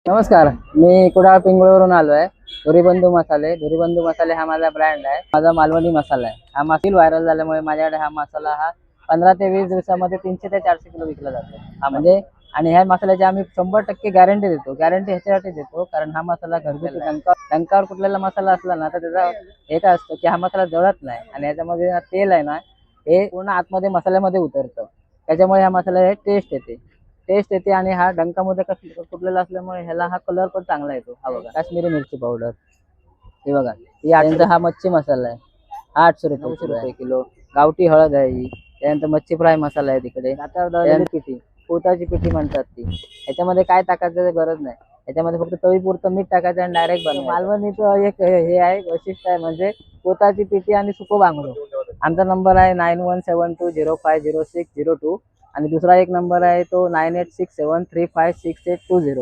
नमस्कार, मी कुडाळ पिंगळवरून आलो आहे. धुरीबंधू मसाले हा माझा ब्रँड आहे. माझा मालवणी मसाला आहे. हा मसाला व्हायरल झाल्यामुळे माझ्याकडे हा मसाला 15 ते 20 दिवसामध्ये 300 ते 400 किलो विकला जातो. हा म्हणजे आणि ह्या मसाल्याची आम्ही 100% गॅरंटी देतो. गॅरंटी ह्याच्यासाठी देतो कारण हा मसाला घरगुती डंकावर कुठलेला मसाला असला ना तर त्याचा हे काय असतं की हा मसाला जळत नाही आणि याच्यामध्ये तेल आहे ना हे पूर्ण आतमध्ये मसाल्यामध्ये उतरतं. त्याच्यामुळे ह्या मसाल्याला टेस्ट येते आणि हा डंकामध्ये कुठलेला असल्यामुळे ह्याला हा कलर पण चांगला येतो. हा बघा काश्मीरी मिरची पावडर, हे बघा ही हा मच्छी मसाला आहे. हा 800 रुपये किलो. गावठी हळद आहे ही. त्यानंतर मच्छी फ्राय मसाला आहे तिकडे. आता दळलेली पिठी, पोताची पिठी म्हणतात ती. ह्याच्यामध्ये काय टाकायचं गरज नाही. ह्याच्यामध्ये फक्त चवीपुरतं मीठ टाकायचं आणि डायरेक्ट बनवायचं. मालवणीचं एक हे आहे वैशिष्ट्य आहे म्हणजे पोताची पिठी आणि सुको बांगडो. आमचा नंबर आहे 9172050602 आणि दुसरा एक नंबर आहे तो 9867356820.